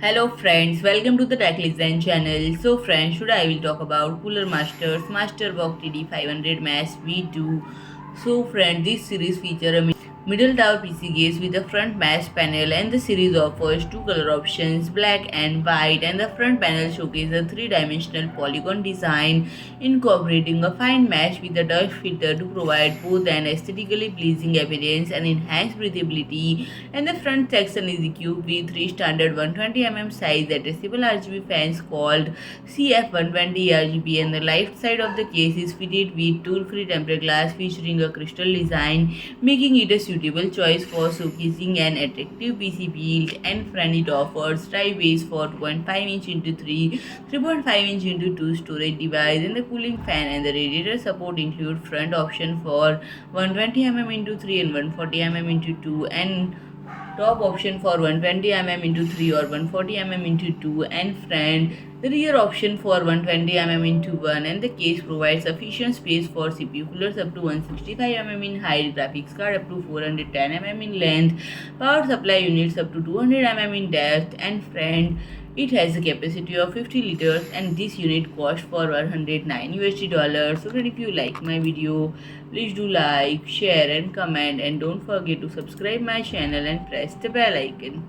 Hello friends, welcome to the Tech Design channel. So friends, today I will talk about Cooler Masters MasterBox TD500 Mesh V2. So friends, this series features a middle tower PC case with a front mesh panel, and the series offers two color options, black and white, and the front panel showcases a three-dimensional polygon design incorporating a fine mesh with a dust filter to provide both an aesthetically pleasing appearance and enhanced breathability. And the front section is equipped with three standard 120 size addressable RGB fans called CF120 ARGB, and the left side of the case is fitted with tool-free tempered glass featuring a crystal design, making it a suitable choice for showcasing an attractive PC build. And front it offers drive base for 2.5 inch into 3.5 inch into 2 storage device, and the cooling fan and the radiator support include front option for 120 into 3 and 140 into 2, and top option for 120 into 3 or 140 into 2, and front the rear option for 120 into 1. And the case provides sufficient space for CPU coolers up to 165 in height, graphics card up to 410 in length, power supply units up to 200 in depth, and front it has a capacity of 50 liters, and this unit cost for $109. So friend, if you like my video, please do like, share and comment, and don't forget to subscribe my channel and press the bell icon.